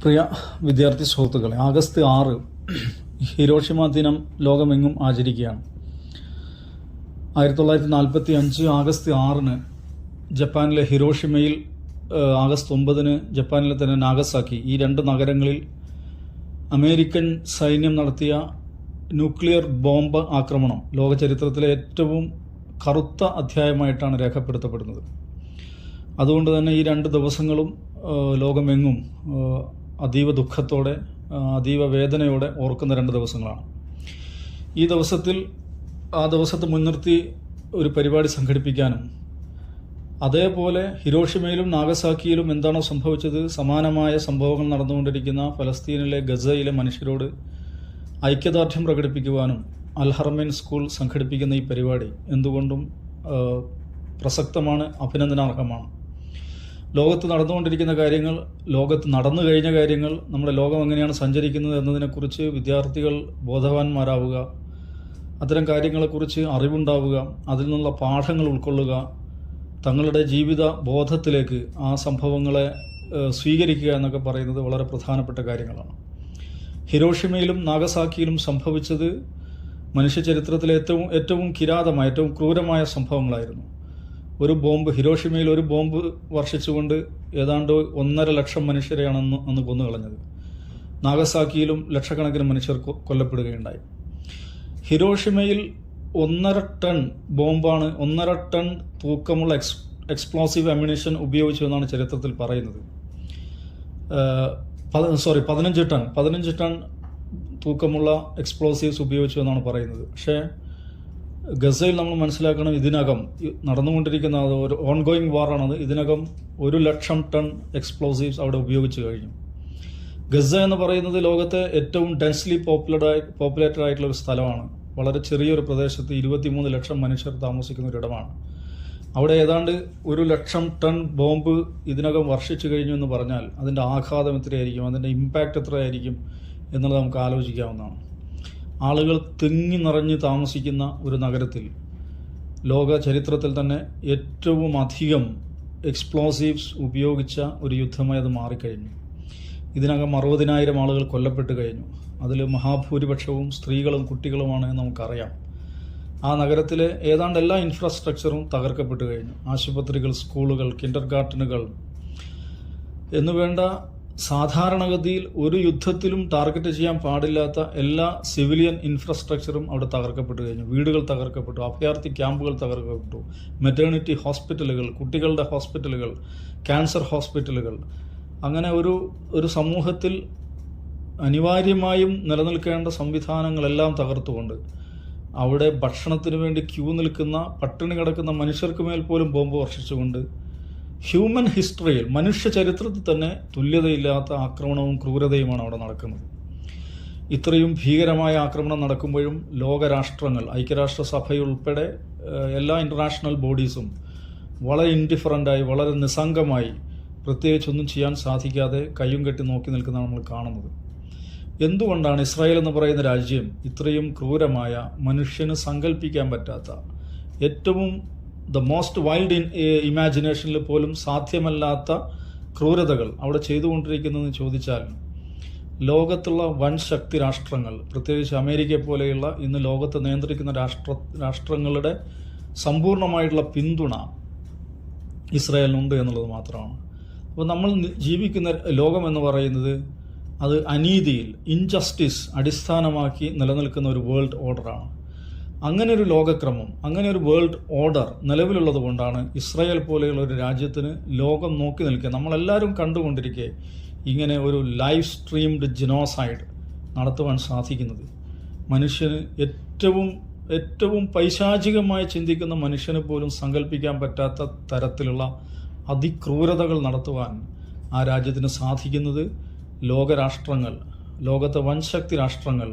പ്രിയ വിദ്യാർത്ഥി സുഹൃത്തുക്കളെ, August 6 Hiroshima ദിനം ലോകമെങ്ങും ആചരിക്കുകയാണ്. 1945 ആഗസ്റ്റ് 6 ജപ്പാനിലെ ഹിരോഷിമയിൽ, ആഗസ്റ്റ് 9 ജപ്പാനിലെ തന്നെ നാഗസാക്കി, ഈ രണ്ട് നഗരങ്ങളിൽ അമേരിക്കൻ സൈന്യം നടത്തിയ ന്യൂക്ലിയർ ബോംബ് ആക്രമണം ലോക ചരിത്രത്തിലെ ഏറ്റവും കറുത്ത അധ്യായമായിട്ടാണ് രേഖപ്പെടുത്തപ്പെടുന്നത്. അതുകൊണ്ട് തന്നെ ഈ രണ്ട് ദിവസങ്ങളും ലോകമെങ്ങും അതീവ ദുഃഖത്തോടെ, അതീവ വേദനയോടെ ഓർക്കുന്ന രണ്ട് ദിവസങ്ങളാണ്. ഈ ദിവസത്തിൽ ആ ദിവസത്തെ മുൻനിർത്തി ഒരു പരിപാടി സംഘടിപ്പിക്കാനും, അതേപോലെ ഹിരോഷിമയിലും നാഗസാക്കിയിലും എന്താണോ സംഭവിച്ചത്, സമാനമായ സംഭവങ്ങൾ നടന്നുകൊണ്ടിരിക്കുന്ന ഫലസ്തീനിലെ ഗസയിലെ മനുഷ്യരോട് ഐക്യദാർഢ്യം പ്രകടിപ്പിക്കുവാനും അൽ-ഹറമൈൻ സ്കൂൾ സംഘടിപ്പിക്കുന്ന ഈ പരിപാടി എന്തുകൊണ്ടും പ്രസക്തമാണ്, അഭിനന്ദനാർഹമാണ്. ലോകത്ത് നടന്നുകൊണ്ടിരിക്കുന്ന കാര്യങ്ങൾ, ലോകത്ത് നടന്നു കഴിഞ്ഞ കാര്യങ്ങൾ, നമ്മുടെ ലോകം എങ്ങനെയാണ് സഞ്ചരിക്കുന്നത് എന്നതിനെക്കുറിച്ച് വിദ്യാർത്ഥികൾ ബോധവാന്മാരാവുക, അത്തരം കാര്യങ്ങളെക്കുറിച്ച് അറിവുണ്ടാവുക, അതിൽ നിന്നുള്ള പാഠങ്ങൾ ഉൾക്കൊള്ളുക, തങ്ങളുടെ ജീവിത ബോധത്തിലേക്ക് ആ സംഭവങ്ങളെ സ്വീകരിക്കുക എന്നൊക്കെ പറയുന്നത് വളരെ പ്രധാനപ്പെട്ട കാര്യങ്ങളാണ്. ഹിരോഷിമയിലും നാഗസാക്കിയിലും സംഭവിച്ചത് മനുഷ്യ ചരിത്രത്തിലെ ഏറ്റവും കിരാതമായ, ഏറ്റവും ക്രൂരമായ സംഭവങ്ങളായിരുന്നു. ഒരു ബോംബ്, ഹിരോഷിമയിൽ ഒരു ബോംബ് വർഷിച്ചുകൊണ്ട് ഏതാണ്ട് 1.5 ലക്ഷം മനുഷ്യരെയാണ് അന്ന് കൊന്നുകളഞ്ഞത്. നാഗസാക്കിയിലും ലക്ഷക്കണക്കിന് മനുഷ്യർ കൊല്ലപ്പെടുകയുണ്ടായി. ഹിരോഷിമയിൽ 1.5 ടൺ ബോംബാണ്, 1.5 ടൺ തൂക്കമുള്ള എക്സ്പ്ലോസീവ് അമ്യൂണിഷൻ ഉപയോഗിച്ചു എന്നാണ് ചരിത്രത്തിൽ പറയുന്നത്. 15 ടൺ തൂക്കമുള്ള എക്സ്പ്ലോസീവ്സ് ഉപയോഗിച്ചു എന്നാണ് പറയുന്നത്. പക്ഷേ ഗസയിൽ നമ്മൾ മനസ്സിലാക്കണം, ഇതിനകം നടന്നുകൊണ്ടിരിക്കുന്ന ഒരു ഓൺഗോയിങ് വാറാണത്. ഇതിനകം 1 ലക്ഷം ടൺ എക്സ്പ്ലോസീവ്സ് അവിടെ ഉപയോഗിച്ച് കഴിഞ്ഞു. ഗസ എന്ന് പറയുന്നത് ലോകത്തെ ഏറ്റവും ഡെൻസ്ലി പോപ്പുലേറ്റഡ് ആയിട്ടുള്ള ഒരു സ്ഥലമാണ്. വളരെ ചെറിയൊരു പ്രദേശത്ത് 23 ലക്ഷം മനുഷ്യർ താമസിക്കുന്ന ഒരിടമാണ്. അവിടെ ഏതാണ്ട് 1 ലക്ഷം ടൺ ബോംബ് ഇതിനകം വർഷിച്ചു കഴിഞ്ഞു എന്ന് പറഞ്ഞാൽ അതിൻ്റെ ആഘാതം എത്രയായിരിക്കും, അതിൻ്റെ ഇമ്പാക്റ്റ് എത്രയായിരിക്കും എന്നുള്ളത് നമുക്ക് ആലോചിക്കാവുന്നതാണ്. ആളുകൾ തിങ്ങി നിറഞ്ഞ് താമസിക്കുന്ന ഒരു നഗരത്തിൽ ലോക ചരിത്രത്തിൽ തന്നെ ഏറ്റവും അധികം എക്സ്പ്ലോസീവ്സ് ഉപയോഗിച്ച ഒരു യുദ്ധമായി അത് മാറിക്കഴിഞ്ഞു. ഇതിനകം 60,000 ആളുകൾ കൊല്ലപ്പെട്ട് കഴിഞ്ഞു. അതിൽ മഹാഭൂരിപക്ഷവും സ്ത്രീകളും കുട്ടികളുമാണ് എന്ന് നമുക്കറിയാം. ആ നഗരത്തിലെ ഏതാണ്ട് എല്ലാ ഇൻഫ്രാസ്ട്രക്ചറും തകർക്കപ്പെട്ട് കഴിഞ്ഞു. ആശുപത്രികൾ, സ്കൂളുകൾ, കിൻഡർഗാർട്ടനുകൾ എന്നുവേണ്ട സാധാരണഗതിയിൽ ഒരു യുദ്ധത്തിലും ടാർഗറ്റ് ചെയ്യാൻ പാടില്ലാത്ത എല്ലാ സിവിലിയൻ ഇൻഫ്രാസ്ട്രക്ചറും അവിടെ തകർക്കപ്പെട്ടു കഴിഞ്ഞു. വീടുകൾ തകർക്കപ്പെട്ടു, അഭയാർത്ഥി ക്യാമ്പുകൾ തകർക്കപ്പെട്ടു, മെറ്റേണിറ്റി ഹോസ്പിറ്റലുകൾ, കുട്ടികളുടെ ഹോസ്പിറ്റലുകൾ, ക്യാൻസർ ഹോസ്പിറ്റലുകൾ. അങ്ങനെ ഒരു സമൂഹത്തിൽ അനിവാര്യമായും നിലനിൽക്കേണ്ട സംവിധാനങ്ങളെല്ലാം തകർത്തുകൊണ്ട് അവിടെ ഭക്ഷണത്തിന് വേണ്ടി ക്യൂ നിൽക്കുന്ന, പട്ടിണി കിടക്കുന്ന മനുഷ്യർക്ക് മേൽ പോലും ബോംബ് വർഷിച്ചുകൊണ്ട് ഹ്യൂമൻ ഹിസ്റ്ററിയിൽ, മനുഷ്യ ചരിത്രത്തിൽ തന്നെ തുല്യതയില്ലാത്ത ആക്രമണവും ക്രൂരതയുമാണ് അവിടെ നടക്കുന്നത്. ഇത്രയും ഭീകരമായ ആക്രമണം നടക്കുമ്പോഴും ലോകരാഷ്ട്രങ്ങൾ, ഐക്യരാഷ്ട്രസഭയുൾപ്പെടെ എല്ലാ ഇൻ്റർനാഷണൽ ബോഡീസും വളരെ ഇൻഡിഫറൻ്റായി, വളരെ നിസ്സംഗമായി, പ്രത്യേകിച്ചൊന്നും ചെയ്യാൻ സാധിക്കാതെ കയ്യും കെട്ടി നോക്കി നിൽക്കുന്നതാണ് നമ്മൾ കാണുന്നത്. എന്തുകൊണ്ടാണ് ഇസ്രായേൽ എന്ന് പറയുന്ന രാജ്യം ഇത്രയും ക്രൂരമായ, മനുഷ്യന് സങ്കല്പിക്കാൻ പറ്റാത്ത, ഏറ്റവും ദ മോസ്റ്റ് വൈൽഡ് ഇമാജിനേഷനിൽ പോലും സാധ്യമല്ലാത്ത ക്രൂരതകൾ അവിടെ ചെയ്തുകൊണ്ടിരിക്കുന്നതെന്ന് ചോദിച്ചാൽ, ലോകത്തുള്ള വൻ ശക്തി രാഷ്ട്രങ്ങൾ, പ്രത്യേകിച്ച് അമേരിക്ക പോലെയുള്ള ഇന്ന് ലോകത്തെ നിയന്ത്രിക്കുന്ന രാഷ്ട്രങ്ങളുടെ സമ്പൂർണ്ണമായിട്ടുള്ള പിന്തുണ ഇസ്രായേലിനുണ്ട് എന്നുള്ളത് മാത്രമാണ്. അപ്പോൾ നമ്മൾ ജീവിക്കുന്ന ലോകം എന്ന് പറയുന്നത് അത് അനീതിയിൽ, ഇൻജസ്റ്റിസ് അടിസ്ഥാനമാക്കി നിലനിൽക്കുന്ന ഒരു വേൾഡ് ഓർഡറാണ്. അങ്ങനെ ഒരു ലോകക്രമം, അങ്ങനെ ഒരു വേൾഡ് ഓർഡർ നിലവിലുള്ളത് കൊണ്ടാണ് ഇസ്രായേൽ പോലെയുള്ള ഒരു രാജ്യത്തിന് ലോകം നോക്കി നിൽക്കുക, നമ്മളെല്ലാവരും കണ്ടുകൊണ്ടിരിക്കെ ഇങ്ങനെ ഒരു ലൈവ് സ്ട്രീംഡ് ജനോസൈഡ് നടത്തുവാൻ സാധിക്കുന്നത്. മനുഷ്യന് ഏറ്റവും പൈശാചികമായി ചിന്തിക്കുന്ന മനുഷ്യന് പോലും സങ്കല്പിക്കാൻ പറ്റാത്ത തരത്തിലുള്ള അതിക്രൂരതകൾ നടത്തുവാൻ ആ രാജ്യത്തിന് സാധിക്കുന്നത് ലോകരാഷ്ട്രങ്ങൾ, ലോകത്തെ വൻശക്തി രാഷ്ട്രങ്ങൾ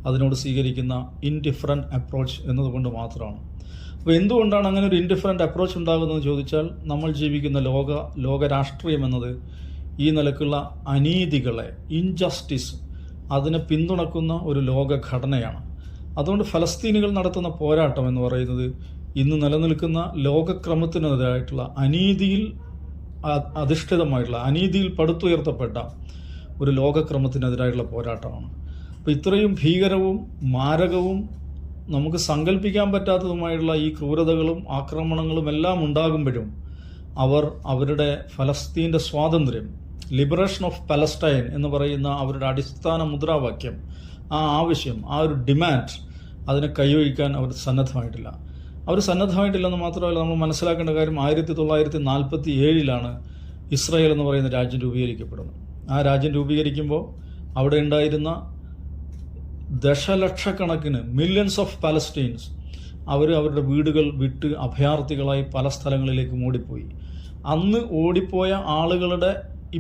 അതിനോട് സ്വീകരിക്കുന്ന ഇൻഡിഫറൻറ്റ് അപ്രോച്ച് എന്നതുകൊണ്ട് മാത്രമാണ്. അപ്പോൾ എന്തുകൊണ്ടാണ് അങ്ങനെ ഒരു ഇൻഡിഫറൻറ്റ് അപ്രോച്ച് ഉണ്ടാകുന്നതെന്ന് ചോദിച്ചാൽ, നമ്മൾ ജീവിക്കുന്ന ലോകരാഷ്ട്രീയം എന്നത് ഈ നിലക്കുള്ള അനീതികളെ, ഇൻജസ്റ്റിസ്, അതിനെ പിന്തുണക്കുന്ന ഒരു ലോകഘടനയാണ്. അതുകൊണ്ട് ഫലസ്തീനികൾ നടത്തുന്ന പോരാട്ടം എന്ന് പറയുന്നത് ഇന്ന് നിലനിൽക്കുന്ന ലോകക്രമത്തിനെതിരായിട്ടുള്ള അനീതിയിൽ അധിഷ്ഠിതമായിട്ടുള്ള, അനീതിയിൽ പടുത്തുയർത്തപ്പെട്ട ഒരു ലോകക്രമത്തിനെതിരായുള്ള പോരാട്ടമാണ്. അപ്പോൾ ഇത്രയും ഭീകരവും മാരകവും നമുക്ക് സങ്കല്പിക്കാൻ പറ്റാത്തതുമായുള്ള ഈ ക്രൂരതകളും ആക്രമണങ്ങളും എല്ലാം ഉണ്ടാകുമ്പോഴും അവർ അവരുടെ ഫലസ്തീൻ്റെ സ്വാതന്ത്ര്യം, ലിബറേഷൻ ഓഫ് പലസ്റ്റൈൻ എന്ന് പറയുന്ന അവരുടെ അടിസ്ഥാന മുദ്രാവാക്യം, ആ ആവശ്യം, ആ ഒരു ഡിമാൻഡ്, അതിനെ കൈവഴിക്കാൻ അവർ സന്നദ്ധമായിട്ടില്ല. അവർ സന്നദ്ധമായിട്ടില്ലെന്ന് മാത്രമല്ല, നമ്മൾ മനസ്സിലാക്കേണ്ട കാര്യം 1947 ഇസ്രായേൽ എന്ന് പറയുന്ന രാജ്യം രൂപീകരിക്കപ്പെടുന്നത്. ആ രാജ്യം രൂപീകരിക്കുമ്പോൾ അവിടെ ഉണ്ടായിരുന്ന ദശലക്ഷക്കണക്കിന് മില്യൺസ് ഓഫ് പാലസ്റ്റീൻസ് അവരുടെ വീടുകൾ വിട്ട് അഭയാർത്ഥികളായി പല സ്ഥലങ്ങളിലേക്ക് ഓടിപ്പോയി. അന്ന് ഓടിപ്പോയ ആളുകളുടെ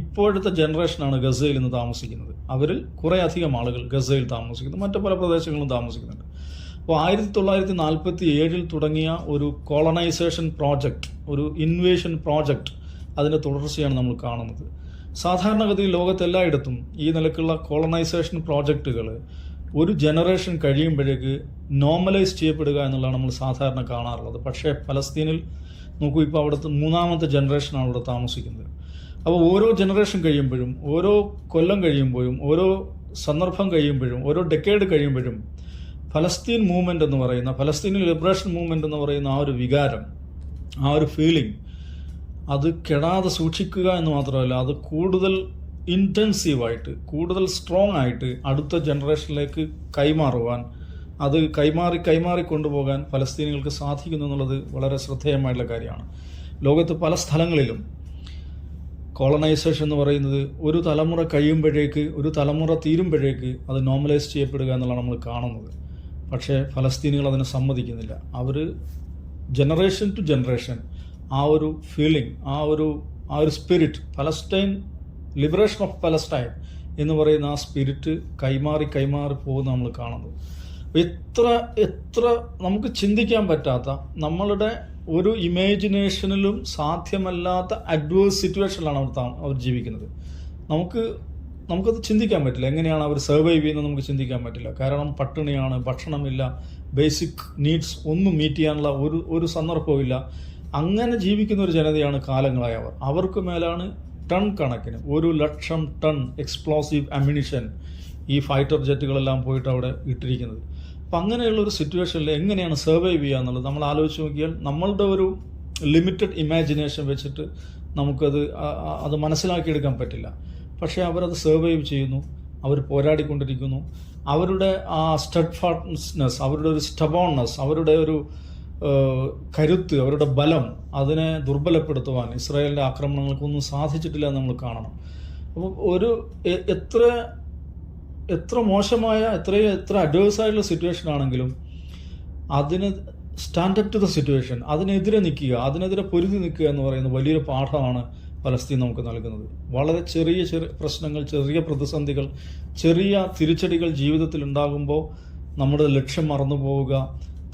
ഇപ്പോഴത്തെ ജനറേഷനാണ് ഗസയിൽ നിന്ന് താമസിക്കുന്നത്. അവരിൽ കുറേ അധികം ആളുകൾ ഗസയിൽ താമസിക്കുന്നു, മറ്റു പല പ്രദേശങ്ങളിലും താമസിക്കുന്നുണ്ട്. അപ്പോൾ 1947 തുടങ്ങിയ ഒരു കോളനൈസേഷൻ പ്രോജക്റ്റ്, ഒരു ഇൻവേഷൻ പ്രോജക്റ്റ്, അതിൻ്റെ തുടർച്ചയാണ് നമ്മൾ കാണുന്നത്. സാധാരണഗതിയിൽ ലോകത്തെല്ലായിടത്തും ഈ നിലക്കുള്ള കോളനൈസേഷൻ പ്രോജക്റ്റുകൾ ഒരു ജനറേഷൻ കഴിയുമ്പോഴേക്ക് നോർമലൈസ് ചെയ്യപ്പെടുക എന്നുള്ളതാണ് നമ്മൾ സാധാരണ കാണാറുള്ളത്. പക്ഷേ പലസ്തീനിൽ നോക്കൂ, ഇപ്പോൾ അവിടുത്തെ 3ാമത്തെ ജനറേഷനാണ് അവിടെ താമസിക്കുന്നത്. അപ്പോൾ ഓരോ ജനറേഷൻ കഴിയുമ്പോഴും, ഓരോ കൊല്ലം കഴിയുമ്പോഴും, ഓരോ സന്ദർഭം കഴിയുമ്പോഴും, ഓരോ ഡെക്കേഡ് കഴിയുമ്പോഴും ഫലസ്തീൻ മൂവ്മെൻ്റ് എന്ന് പറയുന്ന, ഫലസ്തീൻ ലിബറേഷൻ മൂവ്മെൻ്റ് എന്ന് പറയുന്ന ആ ഒരു വികാരം, ആ ഒരു ഫീലിംഗ്, അത് കെടാതെ സൂക്ഷിക്കുക എന്ന് മാത്രമല്ല, അത് കൂടുതൽ ഇൻറ്റൻസീവായിട്ട്, കൂടുതൽ സ്ട്രോങ് ആയിട്ട് അടുത്ത ജനറേഷനിലേക്ക് കൈമാറുവാൻ, അത് കൈമാറി കൊണ്ടുപോകാൻ ഫലസ്തീനികൾക്ക് സാധിക്കുന്നു എന്നുള്ളത് വളരെ ശ്രദ്ധേയമായിട്ടുള്ള കാര്യമാണ്. ലോകത്ത് പല സ്ഥലങ്ങളിലും കോളനൈസേഷൻ എന്ന് പറയുന്നത് ഒരു തലമുറ കഴിയുമ്പോഴേക്ക്, ഒരു തലമുറ തീരുമ്പോഴേക്ക് അത് നോർമലൈസ് ചെയ്യപ്പെടുക എന്നുള്ളതാണ് നമ്മൾ കാണുന്നത്. പക്ഷേ ഫലസ്തീനികൾ അതിനെ സമ്മതിക്കുന്നില്ല. അവർ ജനറേഷൻ ടു ജനറേഷൻ ആ ഒരു ഫീലിംഗ്, ആ ഒരു spirit, Palestine, liberation of Palestine എന്ന് പറയുന്ന ആ സ്പിരിറ്റ് കൈമാറി പോകുന്ന നമ്മൾ കാണുന്നത്. എത്ര നമുക്ക് ചിന്തിക്കാൻ പറ്റാത്ത, നമ്മളുടെ ഒരു ഇമാജിനേഷനിലും സാധ്യമല്ലാത്ത അഡ്വേഴ്സ് സിറ്റുവേഷനിലാണ് അവർ ജീവിക്കുന്നത്. നമുക്കത് ചിന്തിക്കാൻ പറ്റില്ല. എങ്ങനെയാണ് അവർ സർവൈവ് ചെയ്യുന്നത് നമുക്ക് ചിന്തിക്കാൻ പറ്റില്ല. കാരണം പട്ടിണിയാണ്, ഭക്ഷണമില്ല, ബേസിക് നീഡ്സ് ഒന്നും മീറ്റ് ചെയ്യാനുള്ള ഒരു സന്ദർഭവും ഇല്ല. അങ്ങനെ ജീവിക്കുന്ന ഒരു ജനതയാണ് കാലങ്ങളായി അവർ. അവർക്ക് മേലാണ് ടൺ കണക്കിന്, 1,00,000 ടൺ എക്സ്പ്ലോസീവ് അമ്യൂണിഷൻ ഈ ഫൈറ്റർ ജെറ്റുകളെല്ലാം പോയിട്ട് അവിടെ ഇട്ടിരിക്കുന്നത്. അപ്പം അങ്ങനെയുള്ള ഒരു സിറ്റുവേഷനിൽ എങ്ങനെയാണ് സർവൈവ് ചെയ്യുക എന്നുള്ളത് നമ്മൾ ആലോചിച്ച് നോക്കിയാൽ നമ്മളുടെ ഒരു ലിമിറ്റഡ് ഇമാജിനേഷൻ വെച്ചിട്ട് അത് മനസ്സിലാക്കിയെടുക്കാൻ പറ്റില്ല. പക്ഷേ അവരത് സർവൈവ് ചെയ്യുന്നു, അവർ പോരാടിക്കൊണ്ടിരിക്കുന്നു. അവരുടെ ആ സ്റ്റഡ്ഫാസ്റ്റ്നെസ്, അവരുടെ ഒരു സ്റ്റബോൺനെസ്, അവരുടെ ഒരു കരുത്ത്, അവരുടെ ബലം, അതിനെ ദുർബലപ്പെടുത്തുവാൻ ഇസ്രായേലിൻ്റെ ആക്രമണങ്ങൾക്കൊന്നും സാധിച്ചിട്ടില്ല എന്ന് നമ്മൾ കാണണം. അപ്പോൾ എത്ര മോശമായ, എത്ര അഡ്വേഴ്സ് ആയിട്ടുള്ള സിറ്റുവേഷൻ ആണെങ്കിലും അതിന് സ്റ്റാൻഡപ്പ് ടു ദ സിറ്റുവേഷൻ, അതിനെതിരെ നിൽക്കുക, അതിനെതിരെ പൊരുതി നിൽക്കുക എന്ന് പറയുന്ന വലിയൊരു പാഠമാണ് ഫലസ്തീൻ നമുക്ക് നൽകുന്നത്. വളരെ ചെറിയ പ്രശ്നങ്ങൾ, ചെറിയ പ്രതിസന്ധികൾ, ചെറിയ തിരിച്ചടികൾ ജീവിതത്തിൽ ഉണ്ടാകുമ്പോൾ നമ്മുടെ ലക്ഷ്യം മറന്നു പോവുക,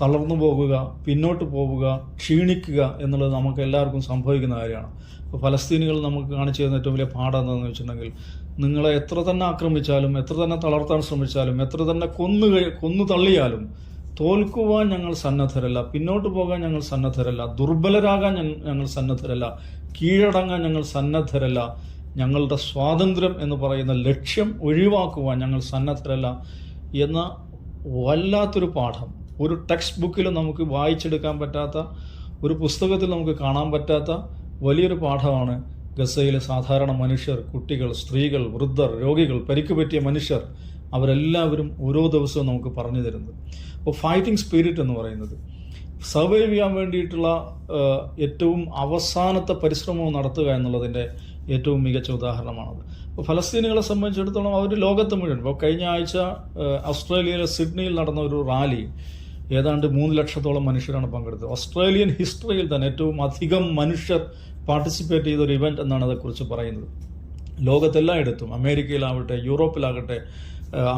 തളർന്നു പോകുക, പിന്നോട്ട് പോവുക, ക്ഷീണിക്കുക എന്നുള്ളത് നമുക്ക് എല്ലാവർക്കും സംഭവിക്കുന്ന കാര്യമാണ്. അപ്പോൾ ഫലസ്തീനികൾ നമുക്ക് കാണിച്ചു തരുന്ന ഏറ്റവും വലിയ പാഠം എന്താണെന്ന് വെച്ചിട്ടുണ്ടെങ്കിൽ, നിങ്ങളെ എത്ര തന്നെ ആക്രമിച്ചാലും, എത്ര തന്നെ തളർത്താൻ ശ്രമിച്ചാലും, എത്ര തന്നെ കൊന്നു തള്ളിയാലും തോൽക്കുവാൻ ഞങ്ങൾ സന്നദ്ധരല്ല, പിന്നോട്ട് പോകാൻ ഞങ്ങൾ സന്നദ്ധരല്ല, ദുർബലരാകാൻ ഞങ്ങൾ സന്നദ്ധരല്ല, കീഴടങ്ങാൻ ഞങ്ങൾ സന്നദ്ധരല്ല, ഞങ്ങളുടെ സ്വാതന്ത്ര്യം എന്ന് പറയുന്ന ലക്ഷ്യം ഒഴിവാക്കുവാൻ ഞങ്ങൾ സന്നദ്ധരല്ല എന്ന വല്ലാത്തൊരു പാഠം, ഒരു ടെക്സ്റ്റ് ബുക്കിലും നമുക്ക് വായിച്ചെടുക്കാൻ പറ്റാത്ത, ഒരു പുസ്തകത്തിൽ നമുക്ക് കാണാൻ പറ്റാത്ത വലിയൊരു പാഠമാണ് ഗസയിലെ സാധാരണ മനുഷ്യർ, കുട്ടികൾ, സ്ത്രീകൾ, വൃദ്ധർ, രോഗികൾ, പരിക്ക് പറ്റിയ മനുഷ്യർ, അവരെല്ലാവരും ഓരോ ദിവസവും നമുക്ക് പറഞ്ഞു തരുന്നത്. അപ്പോൾ ഫൈറ്റിംഗ് സ്പിരിറ്റ് എന്ന് പറയുന്നത് സർവൈവ് ചെയ്യാൻ വേണ്ടിയിട്ടുള്ള ഏറ്റവും അവസാനത്തെ പരിശ്രമവും നടത്തുക എന്നുള്ളതിൻ്റെ ഏറ്റവും മികച്ച ഉദാഹരണമാണത്. അപ്പോൾ ഫലസ്തീനികളെ സംബന്ധിച്ചിടത്തോളം അവർ ലോകത്ത് മുഴുവൻ, ഇപ്പോൾ കഴിഞ്ഞ ആഴ്ച ഓസ്ട്രേലിയയിലെ സിഡ്നിയിൽ നടന്ന ഒരു റാലി ഏതാണ്ട് 3 ലക്ഷത്തോളം മനുഷ്യരാണ് പങ്കെടുത്തത്. ഓസ്ട്രേലിയൻ ഹിസ്റ്ററിയിൽ തന്നെ ഏറ്റവും അധികം മനുഷ്യർ പാർട്ടിസിപ്പേറ്റ് ചെയ്ത ഒരു ഇവന്റ് എന്നാണ് അതേക്കുറിച്ച് പറയുന്നത്. ലോകത്തെല്ലായിടത്തും, അമേരിക്കയിലാവട്ടെ, യൂറോപ്പിലാകട്ടെ,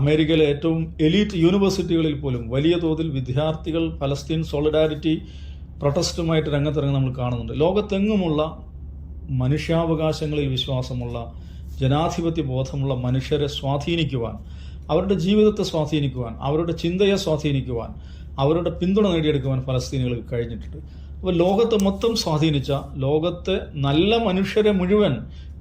അമേരിക്കയിലെ ഏറ്റവും എലീറ്റ് യൂണിവേഴ്സിറ്റികളിൽ പോലും വലിയ തോതിൽ വിദ്യാർത്ഥികൾ പലസ്തീൻ സോളിഡാരിറ്റി പ്രൊട്ടസ്റ്റുമായിട്ട് രംഗത്തിറങ്ങി നമ്മൾ കാണുന്നുണ്ട്. ലോകത്തെങ്ങുമുള്ള മനുഷ്യാവകാശങ്ങളിൽ വിശ്വാസമുള്ള, ജനാധിപത്യ ബോധമുള്ള മനുഷ്യരെ സ്വാധീനിക്കുവാൻ, അവരുടെ ജീവിതത്തെ സ്വാധീനിക്കുവാൻ, അവരുടെ ചിന്തയെ സ്വാധീനിക്കുവാൻ, അവരുടെ പിന്തുണ നേടിയെടുക്കുവാൻ ഫലസ്തീനികൾക്ക് കഴിഞ്ഞിട്ടുണ്ട്. അപ്പോൾ ലോകത്തെ മൊത്തം സ്വാധീനിച്ച, ലോകത്തെ നല്ല മനുഷ്യരെ മുഴുവൻ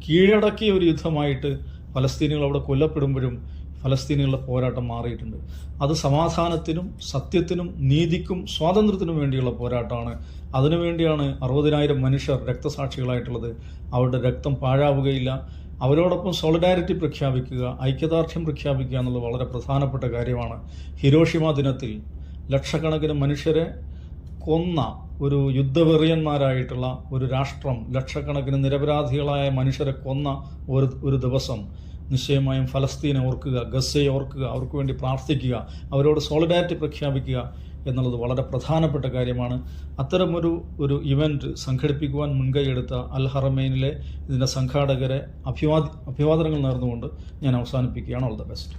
കീഴടക്കിയ ഒരു യുദ്ധമായിട്ട് ഫലസ്തീനികൾ അവിടെ കൊല്ലപ്പെടുമ്പോഴും ഫലസ്തീനികളുടെ പോരാട്ടം മാറിയിട്ടുണ്ട്. അത് സമാധാനത്തിനും സത്യത്തിനും നീതിക്കും സ്വാതന്ത്ര്യത്തിനും വേണ്ടിയുള്ള പോരാട്ടമാണ്. അതിനുവേണ്ടിയാണ് 60,000 മനുഷ്യർ രക്തസാക്ഷികളായിട്ടുള്ളത്. അവരുടെ രക്തം പാഴാവുകയില്ല. അവരോടൊപ്പം സോളിഡാരിറ്റി പ്രഖ്യാപിക്കുക, ഐക്യദാർഢ്യം പ്രഖ്യാപിക്കുക എന്നുള്ളത് വളരെ പ്രധാനപ്പെട്ട കാര്യമാണ്. ഹിരോഷിമ ദിനത്തിൽ ലക്ഷക്കണക്കിന് മനുഷ്യരെ കൊന്ന ഒരു യുദ്ധവെറിയന്മാരായിട്ടുള്ള ഒരു രാഷ്ട്രം, ലക്ഷക്കണക്കിന് നിരപരാധികളായ മനുഷ്യരെ കൊന്ന ഒരു ദിവസം നിശ്ചയമായും ഫലസ്തീനെ ഓർക്കുക, ഗസയെ ഓർക്കുക, അവർക്ക് വേണ്ടി പ്രാർത്ഥിക്കുക, അവരോട് സോളിഡാരിറ്റി പ്രഖ്യാപിക്കുക എന്നുള്ളത് വളരെ പ്രധാനപ്പെട്ട കാര്യമാണ്. അത്തരമൊരു ഇവൻറ്റ് സംഘടിപ്പിക്കുവാൻ മുൻകൈയെടുത്ത അൽ ഹറമൈനിലെ ഇതിൻ്റെ സംഘാടകരെ അഭിവാദനങ്ങൾ നേർന്നുകൊണ്ട് ഞാൻ അവസാനിപ്പിക്കുകയാണ്. All the best.